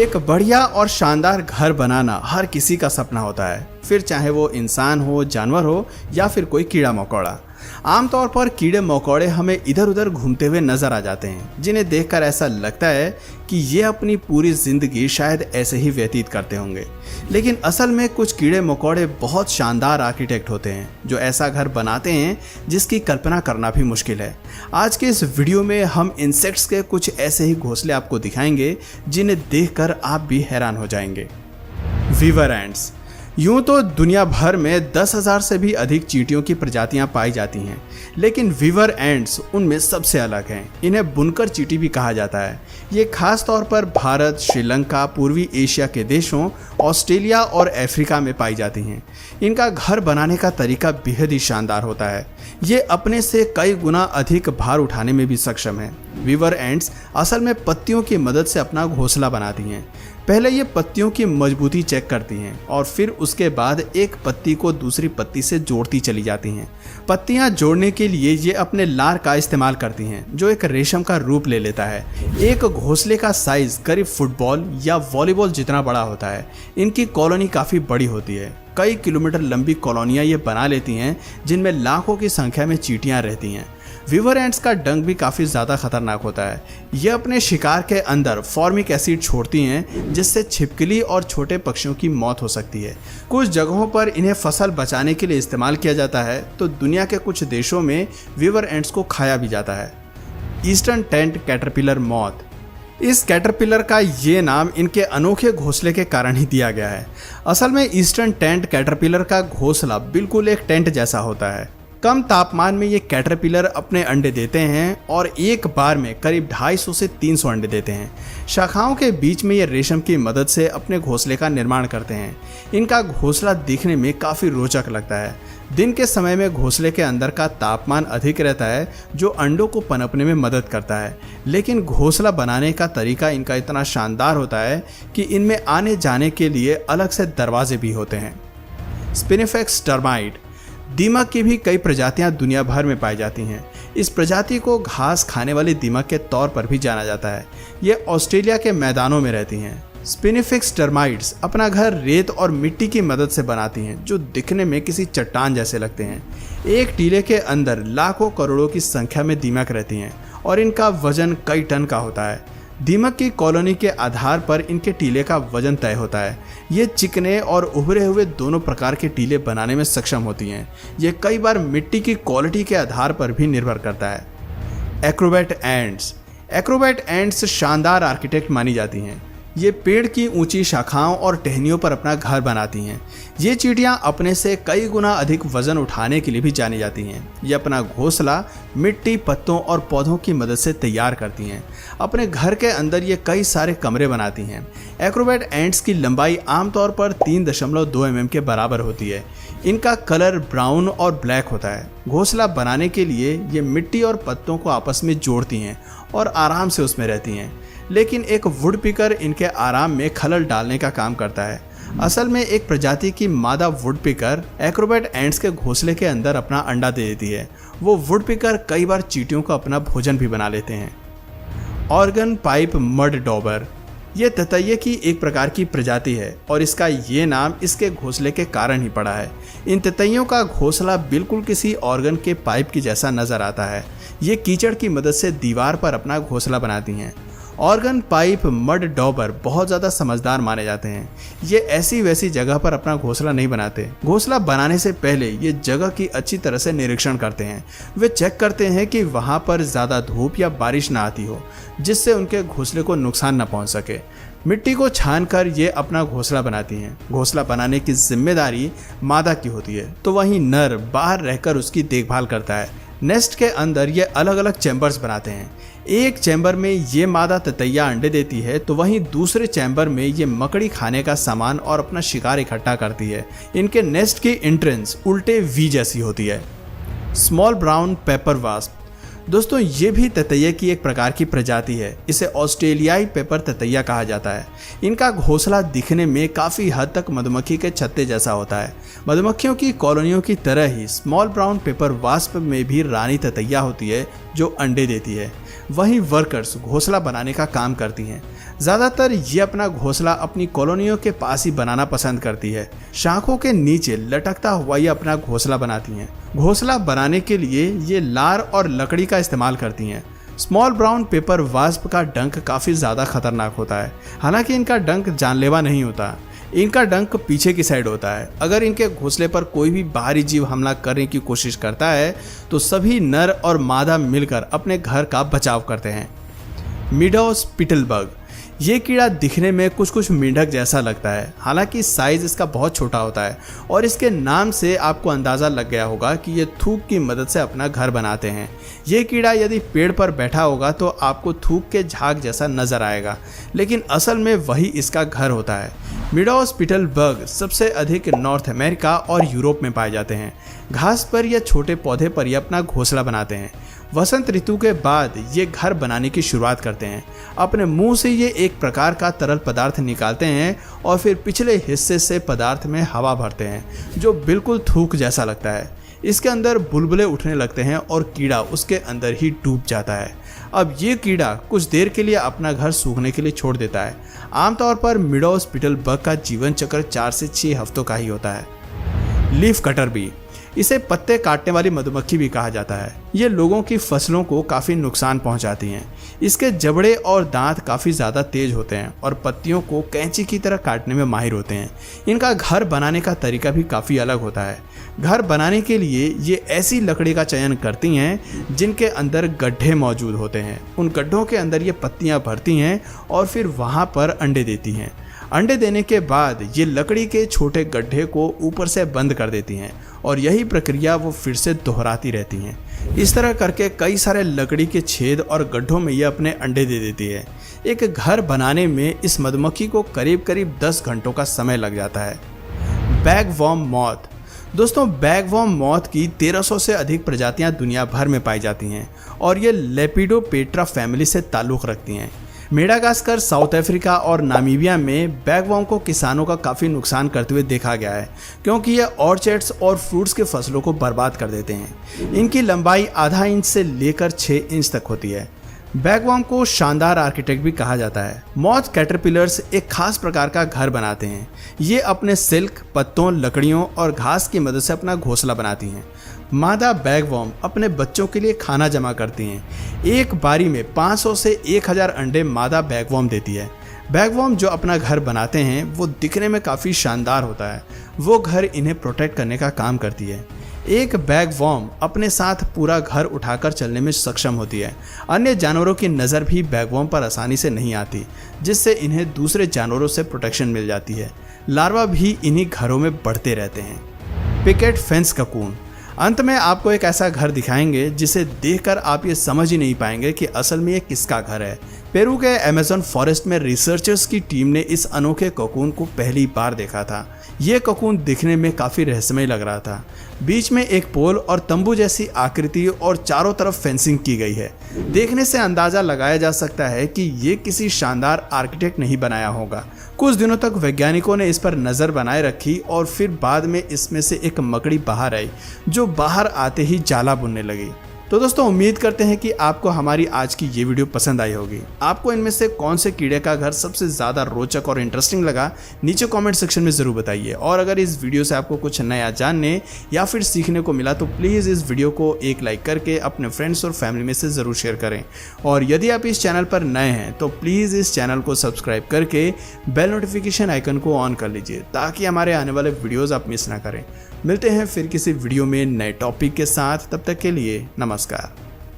एक बढ़िया और शानदार घर बनाना हर किसी का सपना होता है, फिर चाहे वो इंसान हो, जानवर हो या फिर कोई कीड़ा मकोड़ा। आमतौर पर कीड़े मकोड़े हमें इधर उधर घूमते हुए नजर आ जाते हैं, जिन्हें देखकर ऐसा लगता है कि ये अपनी पूरी जिंदगी शायद ऐसे ही व्यतीत करते होंगे। लेकिन असल में कुछ कीड़े मकोड़े बहुत शानदार आर्किटेक्ट होते हैं जो ऐसा घर बनाते हैं जिसकी कल्पना करना भी मुश्किल है। आज के इस वीडियो में हम इंसेक्ट्स के कुछ ऐसे ही घोंसले आपको दिखाएंगे जिन्हें देखकर आप भी हैरान हो जाएंगे। Weaver ants. यूं तो दुनिया भर में 10,000 से भी अधिक चींटियों की प्रजातियां पाई जाती हैं, लेकिन वीवर एंट्स उनमें सबसे अलग हैं। इन्हें बुनकर चींटी भी कहा जाता है। ये खास तौर पर भारत, श्रीलंका, पूर्वी एशिया के देशों, ऑस्ट्रेलिया और अफ्रीका में पाई जाती हैं। इनका घर बनाने का तरीका बेहद ही शानदार होता है। ये अपने से कई गुना अधिक भार उठाने में भी सक्षम है। वीवर एंट्स असल में पत्तियों की मदद से अपना घोंसला बनाती हैं। पहले ये पत्तियों की मजबूती चेक करती हैं और फिर उसके बाद एक पत्ती को दूसरी पत्ती से जोड़ती चली जाती हैं। पत्तियां जोड़ने के लिए ये अपने लार का इस्तेमाल करती हैं, जो एक रेशम का रूप ले लेता है। एक घोंसले का साइज करीब फुटबॉल या वॉलीबॉल जितना बड़ा होता है। इनकी कॉलोनी काफ़ी बड़ी होती है। कई किलोमीटर लंबी कॉलोनियाँ ये बना लेती हैं, जिनमें लाखों की संख्या में चींटियाँ रहती हैं। वीवर एंट्स का डंक भी काफ़ी ज़्यादा खतरनाक होता है। ये अपने शिकार के अंदर फॉर्मिक एसिड छोड़ती हैं, जिससे छिपकली और छोटे पक्षियों की मौत हो सकती है। कुछ जगहों पर इन्हें फसल बचाने के लिए इस्तेमाल किया जाता है, तो दुनिया के कुछ देशों में वीवर एंट्स को खाया भी जाता है। Eastern tent caterpillar moth. इस कैटरपिलर का ये नाम इनके अनोखे घोंसले के कारण ही दिया गया है। असल में ईस्टर्न टेंट कैटरपिलर का घोंसला बिल्कुल एक टेंट जैसा होता है। कम तापमान में ये कैटरपिलर अपने अंडे देते हैं और एक बार में करीब 250 से 300 अंडे देते हैं। शाखाओं के बीच में ये रेशम की मदद से अपने घोंसले का निर्माण करते हैं। इनका घोंसला दिखने में काफ़ी रोचक लगता है। दिन के समय में घोंसले के अंदर का तापमान अधिक रहता है, जो अंडों को पनपने में मदद करता है। लेकिन घोंसला बनाने का तरीका इनका इतना शानदार होता है कि इनमें आने जाने के लिए अलग से दरवाजे भी होते हैं। स्पिनिफेक्स टर्माइट। दीमक की भी कई प्रजातियां दुनिया भर में पाई जाती हैं। इस प्रजाति को घास खाने वाली दीमक के तौर पर भी जाना जाता है। ये ऑस्ट्रेलिया के मैदानों में रहती हैं। स्पिनिफिक्स टर्माइट्स अपना घर रेत और मिट्टी की मदद से बनाती हैं, जो दिखने में किसी चट्टान जैसे लगते हैं। एक टीले के अंदर लाखों करोड़ों की संख्या में दीमक रहती हैं और इनका वजन कई टन का होता है। दीमक की कॉलोनी के आधार पर इनके टीले का वजन तय होता है। ये चिकने और उभरे हुए दोनों प्रकार के टीले बनाने में सक्षम होती हैं। ये कई बार मिट्टी की क्वालिटी के आधार पर भी निर्भर करता है। Acrobat ants. एक्रोबैट एंट्स शानदार आर्किटेक्ट मानी जाती हैं। ये पेड़ की ऊंची शाखाओं और टहनियों पर अपना घर बनाती हैं। ये चींटियां अपने से कई गुना अधिक वजन उठाने के लिए भी जानी जाती हैं। ये अपना घोंसला मिट्टी, पत्तों और पौधों की मदद से तैयार करती हैं। अपने घर के अंदर ये कई सारे कमरे बनाती हैं। एक्रोबैट एंट्स की लंबाई आमतौर पर 3.2 mm के बराबर होती है। इनका कलर ब्राउन और ब्लैक होता है। घोंसला बनाने के लिए ये मिट्टी और पत्तों को आपस में जोड़ती हैं और आराम से उसमें रहती हैं। लेकिन एक वुड पिकर इनके आराम में खलल डालने का काम करता है। असल में एक प्रजाति की मादा वुड पिकर एक्रोबैट एंट्स के घोंसले के अंदर अपना अंडा दे देती है। वो वुड पिकर कई बार चींटियों का अपना भोजन भी बना लेते हैं। Organ pipe mud Dabur. यह ततैये की एक प्रकार की प्रजाति है और इसका ये नाम इसके घोंसले के कारण ही पड़ा है। इन ततैयों का घोंसला बिल्कुल किसी ऑर्गन के पाइप की जैसा नजर आता है। ये कीचड़ की मदद से दीवार पर अपना घोंसला बनाती हैं। ऑर्गन पाइप मड डॉबर बहुत ज़्यादा समझदार माने जाते हैं। ये ऐसी वैसी जगह पर अपना घोंसला नहीं बनाते। घोंसला बनाने से पहले ये जगह की अच्छी तरह से निरीक्षण करते हैं। वे चेक करते हैं कि वहाँ पर ज़्यादा धूप या बारिश ना आती हो, जिससे उनके घोंसले को नुकसान न पहुँच सके। मिट्टी को छान कर ये अपना घोंसला बनाती हैं। घोंसला बनाने की जिम्मेदारी मादा की होती है, तो वहीं नर बाहर रहकर उसकी देखभाल करता है। नेस्ट के अंदर ये अलग अलग चैम्बर्स बनाते हैं। एक चैम्बर में ये मादा ततैया अंडे देती है, तो वहीं दूसरे चैम्बर में ये मकड़ी खाने का सामान और अपना शिकार इकट्ठा करती है। इनके नेस्ट की एंट्रेंस उल्टे वी जैसी होती है। Small brown paper wasp. दोस्तों, ये भी ततैये की एक प्रकार की प्रजाति है। इसे ऑस्ट्रेलियाई पेपर ततैया कहा जाता है। इनका घोंसला दिखने में काफ़ी हद तक मधुमक्खी के छत्ते जैसा होता है। मधुमक्खियों की कॉलोनियों की तरह ही स्मॉल ब्राउन पेपर वास्प में भी रानी ततैया होती है जो अंडे देती है। वहीं वर्कर्स घोंसला बनाने का काम करती हैं। ज़्यादातर ये अपना घोंसला अपनी कॉलोनियों के पास ही बनाना पसंद करती है। शाखों के नीचे लटकता हुआ ये अपना घोंसला बनाती हैं। घोंसला बनाने के लिए ये लार और लकड़ी का इस्तेमाल करती हैं। स्मॉल ब्राउन पेपर वास्प का डंक काफ़ी ज़्यादा खतरनाक होता है। हालांकि इनका डंक जानलेवा नहीं होता, इनका डंक पीछे की साइड होता है। अगर इनके घोंसले पर कोई भी बाहरी जीव हमला करने की कोशिश करता है तो सभी नर और मादा मिलकर अपने घर का बचाव करते हैं। मीडो स्पिटलबग, ये कीड़ा दिखने में कुछ मेंढक जैसा लगता है, हालांकि साइज इसका बहुत छोटा होता है और इसके नाम से आपको अंदाज़ा लग गया होगा कि ये थूक की मदद से अपना घर बनाते हैं। ये कीड़ा यदि पेड़ पर बैठा होगा तो आपको थूक के झाग जैसा नजर आएगा, लेकिन असल में वही इसका घर होता है। मीडो स्पिटलबग सबसे अधिक नॉर्थ अमेरिका और यूरोप में पाए जाते हैं। घास पर या छोटे पौधे पर ये अपना घोंसला बनाते हैं। वसंत ऋतु के बाद ये घर बनाने की शुरुआत करते हैं। अपने मुंह से ये एक प्रकार का तरल पदार्थ निकालते हैं और फिर पिछले हिस्से से पदार्थ में हवा भरते हैं, जो बिल्कुल थूक जैसा लगता है। इसके अंदर बुलबुले उठने लगते हैं और कीड़ा उसके अंदर ही डूब जाता है। अब ये कीड़ा कुछ देर के लिए अपना घर सूखने के लिए छोड़ देता है। आमतौर पर मीडो स्पिटलबग का जीवन चक्र 4 से 6 हफ्तों का ही होता है। लीफ कटर बी, इसे पत्ते काटने वाली मधुमक्खी भी कहा जाता है। ये लोगों की फसलों को काफ़ी नुकसान पहुंचाती हैं। इसके जबड़े और दांत काफ़ी ज़्यादा तेज होते हैं और पत्तियों को कैंची की तरह काटने में माहिर होते हैं। इनका घर बनाने का तरीका भी काफ़ी अलग होता है। घर बनाने के लिए ये ऐसी लकड़ी का चयन करती हैं जिनके अंदर गड्ढे मौजूद होते हैं। उन गड्ढों के अंदर ये पत्तियाँ भरती हैं और फिर वहाँ पर अंडे देती हैं। अंडे देने के बाद ये लकड़ी के छोटे गड्ढे को ऊपर से बंद कर देती हैं और यही प्रक्रिया वो फिर से दोहराती रहती हैं। इस तरह करके कई सारे लकड़ी के छेद और गड्ढों में ये अपने अंडे दे देती है। एक घर बनाने में इस मधुमक्खी को करीब 10 घंटों का समय लग जाता है। बैगवॉर्म मॉथ, दोस्तों बैगवॉर्म मॉथ की 1300 से अधिक प्रजातियां दुनिया भर में पाई जाती हैं और ये लेपिडोपेट्रा फैमिली से ताल्लुक़ रखती हैं। मेडागास्कर, साउथ अफ्रीका और नामीबिया में बैगवॉर्म को किसानों का काफ़ी नुकसान करते हुए देखा गया है, क्योंकि ये ऑर्चर्ड्स और फ्रूट्स के फसलों को बर्बाद कर देते हैं। इनकी लंबाई आधा इंच से लेकर 6 इंच तक होती है। बैगवॉर्म को शानदार आर्किटेक्ट भी कहा जाता है। मॉथ कैटरपिलर्स एक खास प्रकार का घर बनाते हैं। ये अपने सिल्क, पत्तों, लकड़ियों और घास की मदद से अपना घोंसला बनाती हैं। मादा बैगवॉर्म अपने बच्चों के लिए खाना जमा करती हैं। एक बारी में 500 से 1000 अंडे मादा बैगवॉर्म देती है। बैगवॉर्म जो अपना घर बनाते हैं वो दिखने में काफ़ी शानदार होता है। वो घर इन्हें प्रोटेक्ट करने का काम करती है। एक बैगवॉर्म अपने साथ पूरा घर उठाकर चलने में सक्षम होती है। अन्य जानवरों की नज़र भी बैगवॉर्म पर आसानी से नहीं आती, जिससे इन्हें दूसरे जानवरों से प्रोटेक्शन मिल जाती है। लार्वा भी इन्हीं घरों में बढ़ते रहते हैं। पिकेट फेंस ककून, अंत में आपको एक ऐसा घर दिखाएंगे जिसे देखकर आप ये समझ ही नहीं पाएंगे कि असल में ये किसका घर है। पेरू के अमेज़न फॉरेस्ट में रिसर्चर्स की टीम ने इस अनोखे कोकून को पहली बार देखा था। ये कोकून दिखने में काफ़ी रहस्यमय लग रहा था। बीच में एक पोल और तंबू जैसी आकृति और चारों तरफ फेंसिंग की गई है। देखने से अंदाज़ा लगाया जा सकता है कि ये किसी शानदार आर्किटेक्ट नहीं बनाया होगा। कुछ दिनों तक वैज्ञानिकों ने इस पर नज़र बनाए रखी और फिर बाद में इसमें से एक मकड़ी बाहर आई, जो बाहर आते ही जाला बुनने लगी। तो दोस्तों उम्मीद करते हैं कि आपको हमारी आज की ये वीडियो पसंद आई होगी। आपको इनमें से कौन से कीड़े का घर सबसे ज़्यादा रोचक और इंटरेस्टिंग लगा, नीचे कमेंट सेक्शन में ज़रूर बताइए। और अगर इस वीडियो से आपको कुछ नया जानने या फिर सीखने को मिला तो प्लीज़ इस वीडियो को एक लाइक करके अपने फ्रेंड्स और फैमिली में से ज़रूर शेयर करें। और यदि आप इस चैनल पर नए हैं तो प्लीज़ इस चैनल को सब्सक्राइब करके बेल नोटिफिकेशन आइकन को ऑन कर लीजिए, ताकि हमारे आने वाले वीडियोज़ आप मिस ना करें। मिलते हैं फिर किसी वीडियो में नए टॉपिक के साथ, तब तक के लिए नमस्कार।